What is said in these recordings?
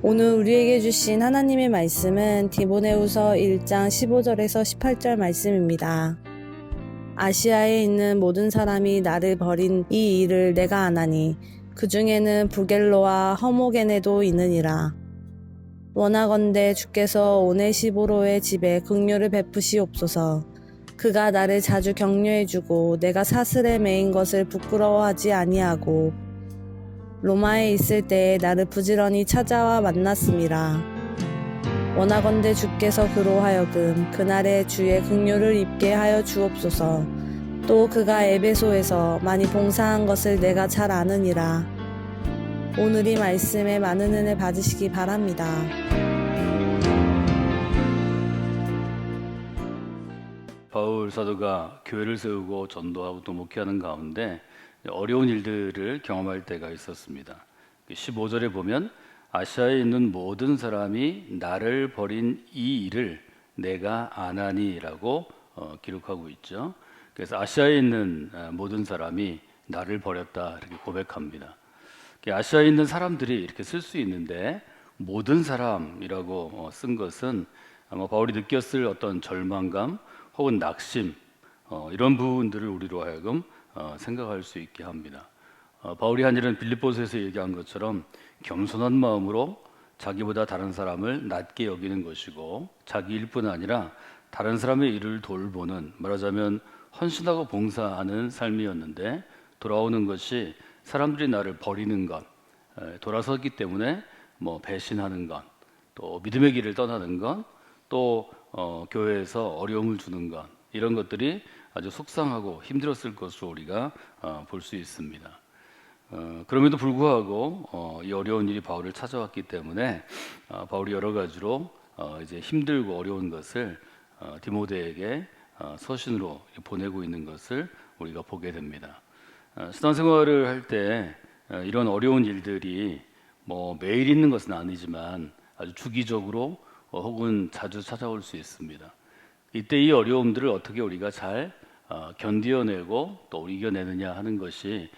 오늘 우리에게 주신 하나님의 말씀은 디모데후서 1장 15절에서 18절 말씀입니다. 아시아에 있는 모든 사람이 나를 버린 이 일을 내가 아나니 그 중에는 부겔로와 허모게네도 있느니라. 원하건대 주께서 오네시보로의 집에 긍휼을 베푸시옵소서. 그가 나를 자주 격려해주고 내가 사슬에 매인 것을 부끄러워하지 아니하고 로마에 있을 때에 나를 부지런히 찾아와 만났음이라. 원하건대 주께서 그로 하여금 그날의 주의 긍휼을 입게 하여 주옵소서. 또 그가 에베소에서 많이 봉사한 것을 내가 잘 아느니라. 오늘 이 말씀에 많은 은혜 받으시기 바랍니다. 바울 사도가 교회를 세우고 전도하고 또 목회하는 가운데 어려운 일들을 경험할 때가 있었습니다. 15절에 보면 아시아에 있는 모든 사람이 나를 버린 이 일을 내가 아나니라고 기록하고 있죠. 그래서 아시아에 있는 모든 사람이 나를 버렸다 이렇게 고백합니다. 아시아에 있는 사람들이 이렇게 쓸 수 있는데 모든 사람이라고 쓴 것은 아마 바울이 느꼈을 어떤 절망감 혹은 낙심 이런 부분들을 우리로 하여금 생각할 수 있게 합니다. 바울이 한 일은 빌립보서에서 얘기한 것처럼 겸손한 마음으로 자기보다 다른 사람을 낮게 여기는 것이고 자기 일뿐 아니라 다른 사람의 일을 돌보는, 말하자면 헌신하고 봉사하는 삶이었는데 돌아오는 것이 사람들이 나를 버리는 것, 돌아서기 때문에 배신하는 것, 또 믿음의 길을 떠나는 것, 또 교회에서 어려움을 주는 것, 이런 것들이 아주 속상하고 힘들었을 것으로 우리가 볼 수 있습니다. 그럼에도 불구하고 이 어려운 일이 바울을 찾아왔기 때문에 바울이 여러 가지로 이제 힘들고 어려운 것을 디모데에게 서신으로 보내고 있는 것을 우리가 보게 됩니다. 신앙생활을 할 때 이런 어려운 일들이 매일 있는 것은 아니지만 아주 주기적으로 혹은 자주 찾아올 수 있습니다. 이때 이 어려움들을 어떻게 우리가 잘 견디어내고 또 이겨내느냐 하는 것이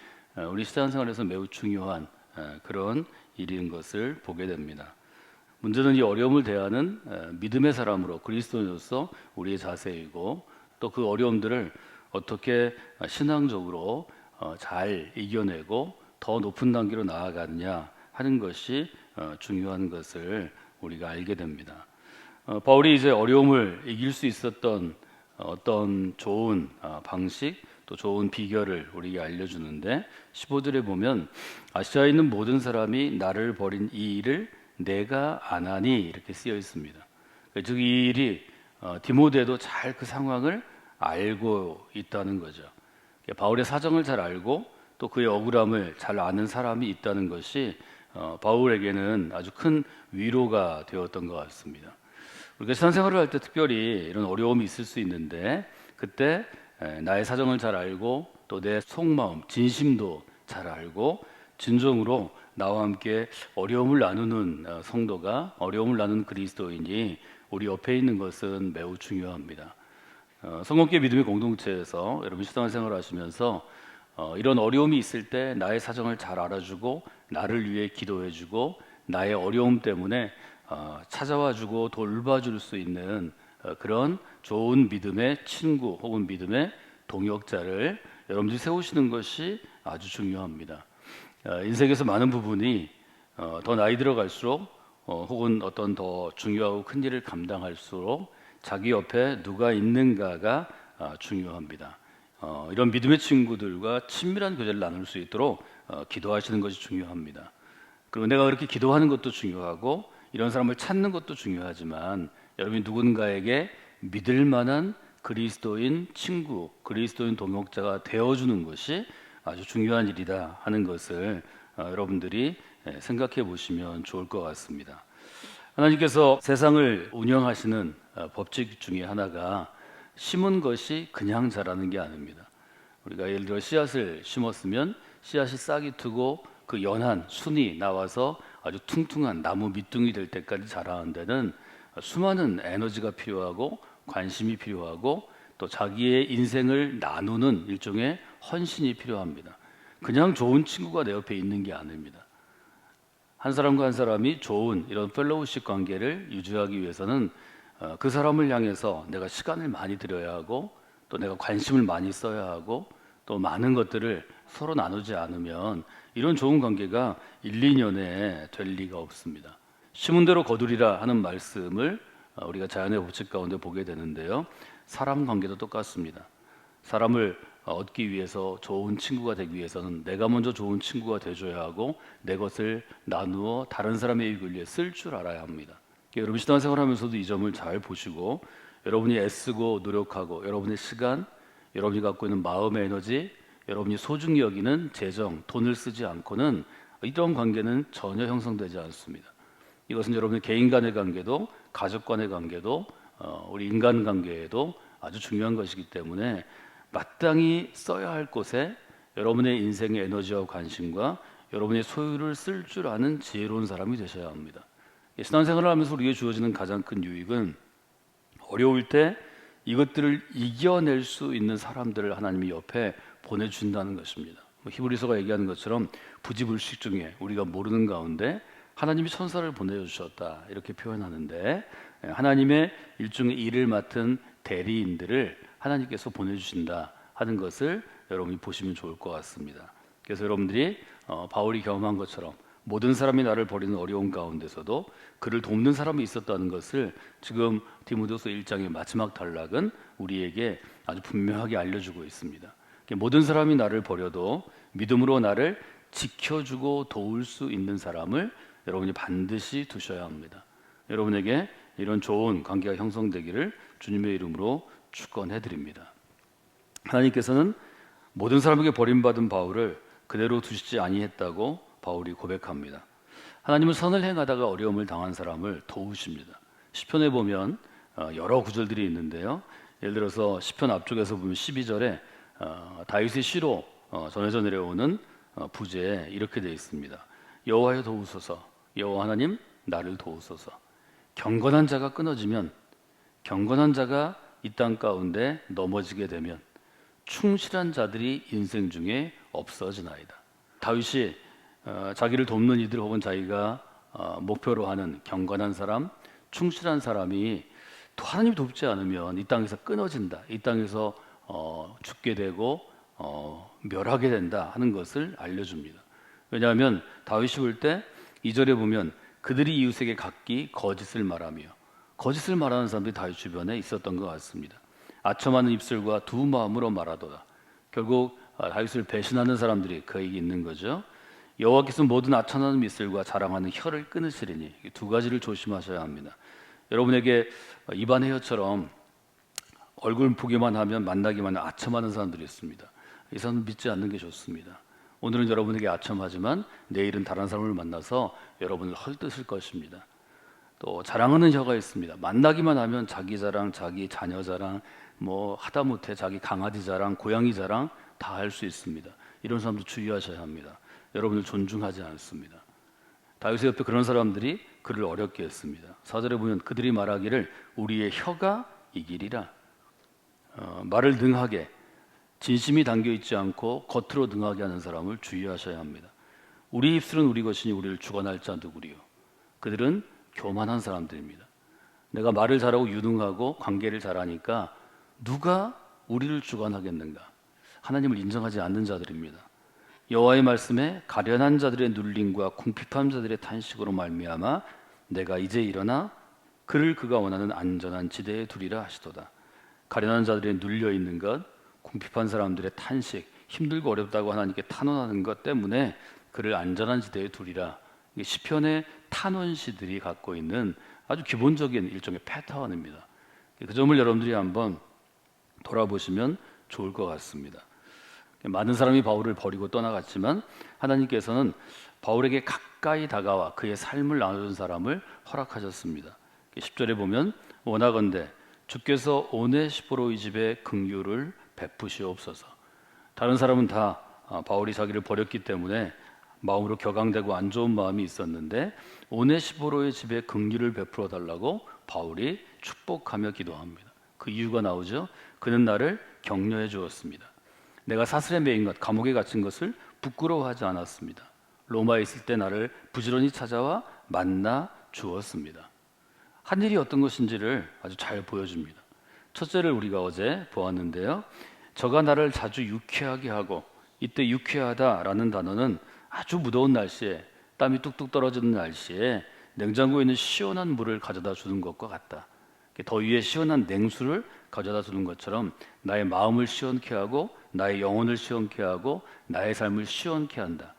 우리 신앙생활에서 매우 중요한 그런 일인 것을 보게 됩니다. 문제는 이 어려움을 대하는 믿음의 사람으로 그리스도인으로서 우리의 자세이고 또 그 어려움들을 어떻게 신앙적으로 잘 이겨내고 더 높은 단계로 나아가느냐 하는 것이 중요한 것을 우리가 알게 됩니다. 바울이 이제 어려움을 이길 수 있었던 어떤 좋은 방식 또 좋은 비결을 우리에게 알려주는데 15절에 보면 아시아에 있는 모든 사람이 나를 버린 이 일을 내가 아나니 이렇게 쓰여 있습니다. 즉 이 일이 디모데도 잘 그 상황을 알고 있다는 거죠. 바울의 사정을 잘 알고 또 그의 억울함을 잘 아는 사람이 있다는 것이 바울에게는 아주 큰 위로가 되었던 것 같습니다. 우리가 신앙생활을 할 때 특별히 이런 어려움이 있을 수 있는데 그때 나의 사정을 잘 알고 또 내 속마음, 진심도 잘 알고 진정으로 나와 함께 어려움을 나누는 성도가, 어려움을 나누는 그리스도인이 우리 옆에 있는 것은 매우 중요합니다. 성공교회 믿음의 공동체에서 여러분 신앙생활을 하시면서 이런 어려움이 있을 때 나의 사정을 잘 알아주고 나를 위해 기도해주고 나의 어려움 때문에 찾아와주고 돌봐줄 수 있는 그런 좋은 믿음의 친구 혹은 믿음의 동역자를 여러분들이 세우시는 것이 아주 중요합니다. 인생에서 많은 부분이 더 나이 들어갈수록 혹은 어떤 더 중요하고 큰 일을 감당할수록 자기 옆에 누가 있는가가 중요합니다. 이런 믿음의 친구들과 친밀한 교제를 나눌 수 있도록 기도하시는 것이 중요합니다. 그리고 내가 그렇게 기도하는 것도 중요하고 이런 사람을 찾는 것도 중요하지만 여러분이 누군가에게 믿을 만한 그리스도인 친구, 그리스도인 동역자가 되어주는 것이 아주 중요한 일이다 하는 것을 여러분들이 생각해 보시면 좋을 것 같습니다. 하나님께서 세상을 운영하시는 법칙 중에 하나가 심은 것이 그냥 자라는 게 아닙니다. 우리가 예를 들어 씨앗을 심었으면 씨앗이 싹이 트고 그 연한 순이 나와서 아주 퉁퉁한 나무 밑둥이 될 때까지 자라는 데는 수많은 에너지가 필요하고 관심이 필요하고 또 자기의 인생을 나누는 일종의 헌신이 필요합니다. 그냥 좋은 친구가 내 옆에 있는 게 아닙니다. 한 사람과 한 사람이 좋은 이런 펠로우십 관계를 유지하기 위해서는 그 사람을 향해서 내가 시간을 많이 들여야 하고 또 내가 관심을 많이 써야 하고 또 많은 것들을 서로 나누지 않으면 이런 좋은 관계가 1, 2년에 될 리가 없습니다. 심은 대로 거두리라 하는 말씀을 우리가 자연의 법칙 가운데 보게 되는데요. 사람 관계도 똑같습니다. 사람을 얻기 위해서 좋은 친구가 되기 위해서는 내가 먼저 좋은 친구가 되어줘야 하고 내 것을 나누어 다른 사람의 이익을 위해 쓸 줄 알아야 합니다. 여러분 신앙생활하면서도 이 점을 잘 보시고 여러분이 애쓰고 노력하고 여러분의 시간, 여러분이 갖고 있는 마음의 에너지, 여러분이 소중히 여기는 재정, 돈을 쓰지 않고는 이런 관계는 전혀 형성되지 않습니다. 이것은 여러분의 개인 간의 관계도 가족 간의 관계도 우리 인간 관계에도 아주 중요한 것이기 때문에 마땅히 써야 할 곳에 여러분의 인생의 에너지와 관심과 여러분의 소유를 쓸 줄 아는 지혜로운 사람이 되셔야 합니다. 신앙생활을 하면서 우리에게 주어지는 가장 큰 유익은 어려울 때 이것들을 이겨낼 수 있는 사람들을 하나님이 옆에 보내준다는 것입니다. 히브리서가 얘기하는 것처럼 부지불식 중에 우리가 모르는 가운데 하나님이 천사를 보내주셨다 이렇게 표현하는데 하나님의 일종의 일을 맡은 대리인들을 하나님께서 보내주신다 하는 것을 여러분이 보시면 좋을 것 같습니다. 그래서 여러분들이 바울이 경험한 것처럼 모든 사람이 나를 버리는 어려운 가운데서도 그를 돕는 사람이 있었다는 것을 지금 디모데후서 1장의 마지막 단락은 우리에게 아주 분명하게 알려주고 있습니다. 모든 사람이 나를 버려도 믿음으로 나를 지켜주고 도울 수 있는 사람을 여러분이 반드시 두셔야 합니다. 여러분에게 이런 좋은 관계가 형성되기를 주님의 이름으로 축원해 드립니다. 하나님께서는 모든 사람에게 버림받은 바울을 그대로 두시지 아니했다고 바울이 고백합니다. 하나님은 선을 행하다가 어려움을 당한 사람을 도우십니다. 시편에 보면 여러 구절들이 있는데요. 예를 들어서 시편 앞쪽에서 보면 12절에 다윗의 시로 전해져 내려오는 부제에 이렇게 되어 있습니다. 여호와여 도우소서, 여호와 하나님 나를 도우소서. 경건한 자가 끊어지면, 경건한 자가 이 땅 가운데 넘어지게 되면 충실한 자들이 인생 중에 없어지나이다. 다윗이 자기를 돕는 이들 혹은 자기가 목표로 하는 경건한 사람, 충실한 사람이 또 하나님이 돕지 않으면 이 땅에서 끊어진다, 이 땅에서 죽게 되고 멸하게 된다 하는 것을 알려줍니다. 왜냐하면 다윗이 볼 때 2절에 보면 그들이 이웃에게 각기 거짓을 말하며, 거짓을 말하는 사람들이 다윗 주변에 있었던 것 같습니다. 아첨하는 입술과 두 마음으로 말하도다. 결국 다윗을 배신하는 사람들이 그에게 있는 거죠. 여호와께서 모든 아첨하는 입술과 자랑하는 혀를 끊으시리니, 이 두 가지를 조심하셔야 합니다. 여러분에게 입안의 혀처럼 얼굴 보기만 하면 만나기만 하면 아첨하는 사람들이 있습니다. 이 사람은 믿지 않는 게 좋습니다. 오늘은 여러분에게 아첨하지만 내일은 다른 사람을 만나서 여러분을 헐뜯을 것입니다. 또 자랑하는 혀가 있습니다. 만나기만 하면 자기 자랑, 자기 자녀 자랑, 하다못해 자기 강아지 자랑, 고양이 자랑 다 할 수 있습니다. 이런 사람도 주의하셔야 합니다. 여러분을 존중하지 않습니다. 다윗의 옆에 그런 사람들이 그를 어렵게 했습니다. 4절에 보면 그들이 말하기를 우리의 혀가 이기리라. 말을 능하게 진심이 담겨 있지 않고 겉으로 능하게 하는 사람을 주의하셔야 합니다. 우리 입술은 우리 것이니 우리를 주관할 자 누구리요. 그들은 교만한 사람들입니다. 내가 말을 잘하고 유능하고 관계를 잘하니까 누가 우리를 주관하겠는가? 하나님을 인정하지 않는 자들입니다. 여호와의 말씀에 가련한 자들의 눌림과 궁핍한 자들의 탄식으로 말미암아 내가 이제 일어나 그를 그가 원하는 안전한 지대에 두리라 하시도다. 가련한 자들의 눌려 있는 것, 궁핍한 사람들의 탄식, 힘들고 어렵다고 하나님께 탄원하는 것 때문에 그를 안전한 지대에 두리라. 시편의 탄원시들이 갖고 있는 아주 기본적인 일종의 패턴입니다. 그 점을 여러분들이 한번 돌아보시면 좋을 것 같습니다. 많은 사람이 바울을 버리고 떠나갔지만 하나님께서는 바울에게 가까이 다가와 그의 삶을 나눠준 사람을 허락하셨습니다. 10절에 보면 원하건대 주께서 오네시포로의 집에 긍휼을 베푸시옵소서. 다른 사람은 다 바울이 자기를 버렸기 때문에 마음으로 격앙되고 안 좋은 마음이 있었는데 오네시포로의 집에 긍휼을 베풀어 달라고 바울이 축복하며 기도합니다. 그 이유가 나오죠. 그는 나를 격려해 주었습니다. 내가 사슬에 매인 것, 감옥에 갇힌 것을 부끄러워하지 않았습니다. 로마에 있을 때 나를 부지런히 찾아와 만나 주었습니다. 한 일이 어떤 것인지를 아주 잘 보여줍니다. 첫째를 우리가 어제 보았는데요. 저가 나를 자주 유쾌하게 하고, 이때 유쾌하다라는 단어는 아주 무더운 날씨에, 땀이 뚝뚝 떨어지는 날씨에 냉장고에 있는 시원한 물을 가져다 주는 것과 같다. 더위에 시원한 냉수를 가져다 주는 것처럼 나의 마음을 시원케 하고 나의 영혼을 시원케 하고 나의 삶을 시원케 한다.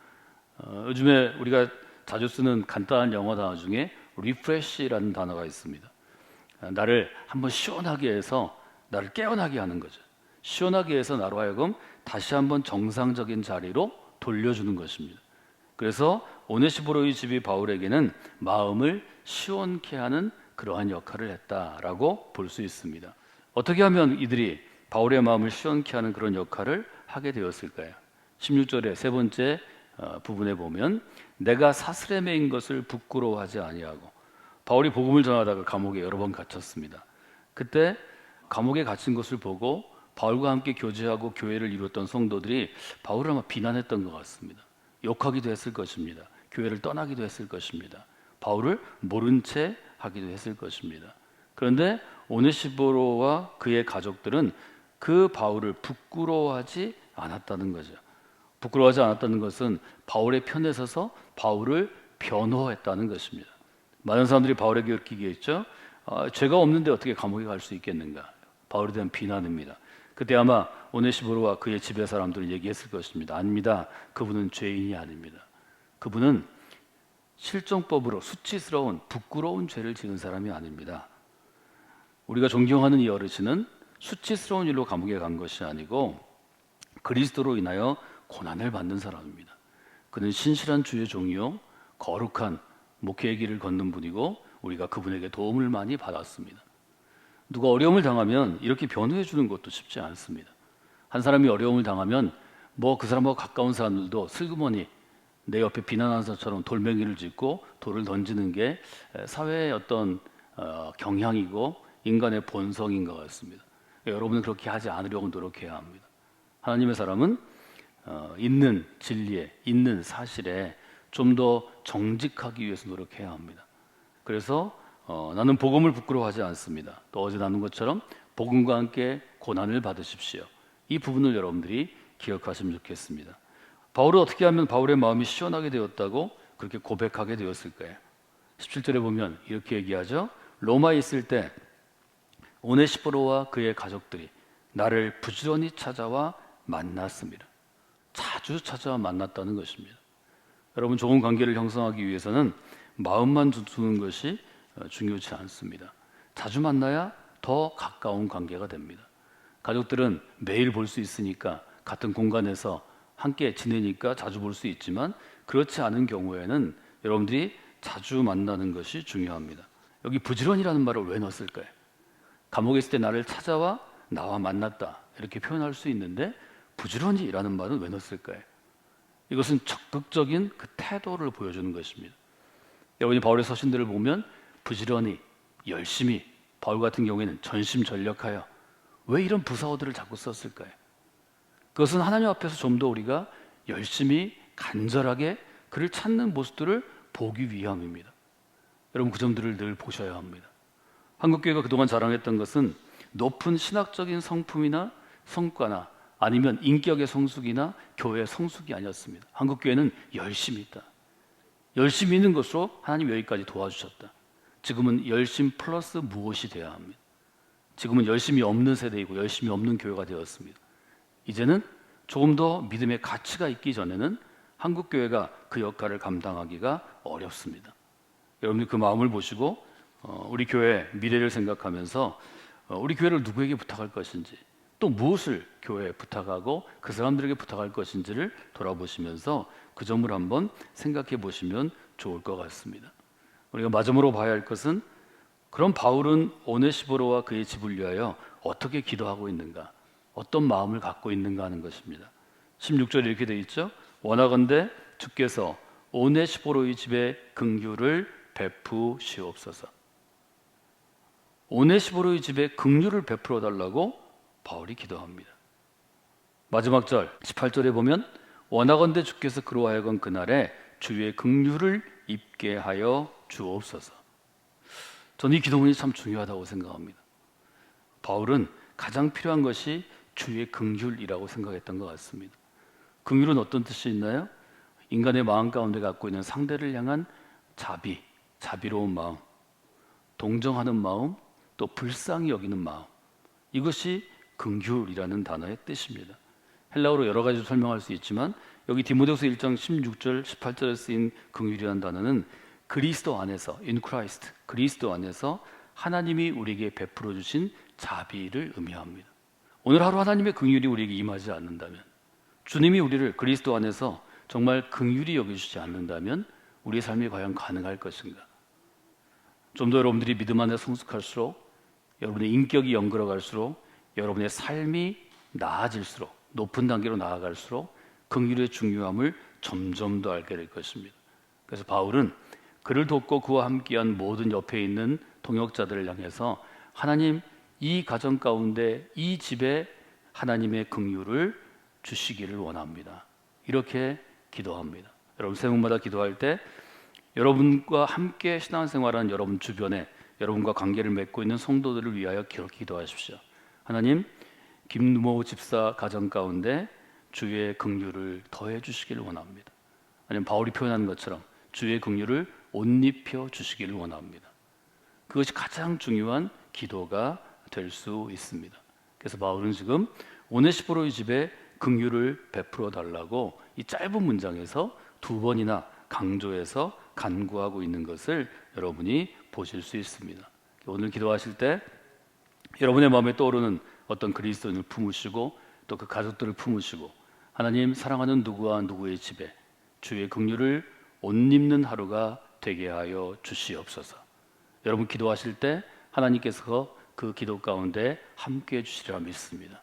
요즘에 우리가 자주 쓰는 간단한 영어 단어 중에 refresh라는 단어가 있습니다. 나를 한번 시원하게 해서 나를 깨어나게 하는 거죠. 시원하게 해서 나로 하여금 다시 한번 정상적인 자리로 돌려주는 것입니다. 그래서 오네시포로의 집이 바울에게는 마음을 시원케 하는 그러한 역할을 했다라고 볼 수 있습니다. 어떻게 하면 이들이 바울의 마음을 시원케 하는 그런 역할을 하게 되었을까요? 16절의 세 번째 부분에 보면 내가 사슬에 매인 것을 부끄러워하지 아니하고, 바울이 복음을 전하다가 감옥에 여러 번 갇혔습니다. 그때 감옥에 갇힌 것을 보고 바울과 함께 교제하고 교회를 이루었던 성도들이 바울을 아마 비난했던 것 같습니다. 욕하기도 했을 것입니다. 교회를 떠나기도 했을 것입니다. 바울을 모른 채 하기도 했을 것입니다. 그런데 오네시포로와 그의 가족들은 그 바울을 부끄러워하지 않았다는 거죠. 부끄러워하지 않았다는 것은 바울의 편에 서서 바울을 변호했다는 것입니다. 많은 사람들이 바울에게 얽히겠죠. 죄가 없는데 어떻게 감옥에 갈 수 있겠는가? 바울에 대한 비난입니다. 그때 아마 오네시포로와 그의 집의 사람들은 얘기했을 것입니다. 아닙니다. 그분은 죄인이 아닙니다. 그분은 실정법으로 수치스러운 부끄러운 죄를 지은 사람이 아닙니다. 우리가 존경하는 이 어르신은 수치스러운 일로 감옥에 간 것이 아니고 그리스도로 인하여 고난을 받는 사람입니다. 그는 신실한 주의 종이요 거룩한 목회의 길을 걷는 분이고 우리가 그분에게 도움을 많이 받았습니다. 누가 어려움을 당하면 이렇게 변호해 주는 것도 쉽지 않습니다. 한 사람이 어려움을 당하면 그 사람하고 가까운 사람들도 슬그머니 내 옆에 비난하는 사람처럼 돌멩이를 짚고 돌을 던지는 게 사회의 어떤 경향이고 인간의 본성인 것 같습니다. 여러분은 그렇게 하지 않으려고 노력해야 합니다. 하나님의 사람은 있는 진리에, 있는 사실에 좀 더 정직하기 위해서 노력해야 합니다. 그래서 나는 복음을 부끄러워하지 않습니다. 또 어제 나눈 것처럼 복음과 함께 고난을 받으십시오. 이 부분을 여러분들이 기억하시면 좋겠습니다. 바울은 어떻게 하면 바울의 마음이 시원하게 되었다고 그렇게 고백하게 되었을까요? 17절에 보면 이렇게 얘기하죠. 로마에 있을 때 오네시포로와 그의 가족들이 나를 부지런히 찾아와 만났습니다. 자주 찾아와 만났다는 것입니다. 여러분, 좋은 관계를 형성하기 위해서는 마음만 두는 것이 중요치 않습니다. 자주 만나야 더 가까운 관계가 됩니다. 가족들은 매일 볼 수 있으니까 같은 공간에서 함께 지내니까 자주 볼 수 있지만 그렇지 않은 경우에는 여러분들이 자주 만나는 것이 중요합니다. 여기 부지런이라는 말을 왜 넣었을까요? 감옥에 있을 때 나를 찾아와 나와 만났다 이렇게 표현할 수 있는데 부지런히라는 말은 왜 넣었을까요? 이것은 적극적인 그 태도를 보여주는 것입니다. 여러분이 바울의 서신들을 보면 부지런히, 열심히, 바울 같은 경우에는 전심전력하여, 왜 이런 부사어들을 자꾸 썼을까요? 그것은 하나님 앞에서 좀 더 우리가 열심히 간절하게 그를 찾는 모습들을 보기 위함입니다. 여러분, 그 점들을 늘 보셔야 합니다. 한국교회가 그동안 자랑했던 것은 높은 신학적인 성품이나 성과나 아니면 인격의 성숙이나 교회의 성숙이 아니었습니다. 한국교회는 열심히 있다. 열심히 있는 것으로 하나님 여기까지 도와주셨다. 지금은 열심 플러스 무엇이 되어야 합니다. 지금은 열심이 없는 세대이고 열심이 없는 교회가 되었습니다. 이제는 조금 더 믿음의 가치가 있기 전에는 한국교회가 그 역할을 감당하기가 어렵습니다. 여러분들 그 마음을 보시고 우리 교회 미래를 생각하면서 우리 교회를 누구에게 부탁할 것인지, 또 무엇을 교회에 부탁하고 그 사람들에게 부탁할 것인지를 돌아보시면서 그 점을 한번 생각해 보시면 좋을 것 같습니다. 우리가 마지막으로 봐야 할 것은 그럼 바울은 오네시포로와 그의 집을 위하여 어떻게 기도하고 있는가, 어떤 마음을 갖고 있는가 하는 것입니다. 16절에 이렇게 되어 있죠. 원하건대 주께서 오네시포로의 집에 긍휼을 베푸시옵소서. 오네시포로의 집에 긍휼을 베풀어 달라고 바울이 기도합니다. 마지막 절 18절에 보면 원하건대 주께서 그로 하여금 그날에 주의 긍휼을 입게 하여 주옵소서. 저는 이 기도문이 참 중요하다고 생각합니다. 바울은 가장 필요한 것이 주의 긍휼이라고 생각했던 것 같습니다. 긍휼은 어떤 뜻이 있나요? 인간의 마음 가운데 갖고 있는 상대를 향한 자비로운 마음, 동정하는 마음, 또 불쌍히 여기는 마음, 이것이 긍휼이라는 단어의 뜻입니다. 헬라어로 여러 가지 설명할 수 있지만 여기 디모데후서 1장 16절 18절에 쓰인 긍휼이라는 단어는 그리스도 안에서 in Christ, 그리스도 안에서 하나님이 우리에게 베풀어 주신 자비를 의미합니다. 오늘 하루 하나님의 긍휼이 우리에게 임하지 않는다면, 주님이 우리를 그리스도 안에서 정말 긍휼히 여겨주지 않는다면 우리의 삶이 과연 가능할 것인가? 좀 더 여러분들이 믿음 안에 성숙할수록, 여러분의 인격이 연결어갈수록, 여러분의 삶이 나아질수록, 높은 단계로 나아갈수록 긍휼의 중요함을 점점 더 알게 될 것입니다. 그래서 바울은 그를 돕고 그와 함께한 모든 옆에 있는 동역자들을 향해서 하나님, 이 가정 가운데 이 집에 하나님의 긍휼을 주시기를 원합니다. 이렇게 기도합니다. 여러분 새벽마다 기도할 때 여러분과 함께 신앙생활하는 여러분 주변에 여러분과 관계를 맺고 있는 성도들을 위하여 그렇게 기도하십시오. 하나님, 김누모 집사 가정 가운데 주의 긍휼을 더해 주시기를 원합니다. 아니면 바울이 표현하는 것처럼 주의 긍휼을 옷 입혀 주시기를 원합니다. 그것이 가장 중요한 기도가 될 수 있습니다. 그래서 바울은 지금 오네시포로의 집에 긍휼을 베풀어 달라고 이 짧은 문장에서 두 번이나 강조해서 간구하고 있는 것을 여러분이 보실 수 있습니다. 오늘 기도하실 때 여러분의 마음에 떠오르는 어떤 그리스도인을 품으시고 또 그 가족들을 품으시고, 하나님, 사랑하는 누구와 누구의 집에 주의 긍휼을 옷 입는 하루가 되게 하여 주시옵소서. 여러분 기도하실 때 하나님께서 그 기도 가운데 함께해 주시리라 믿습니다.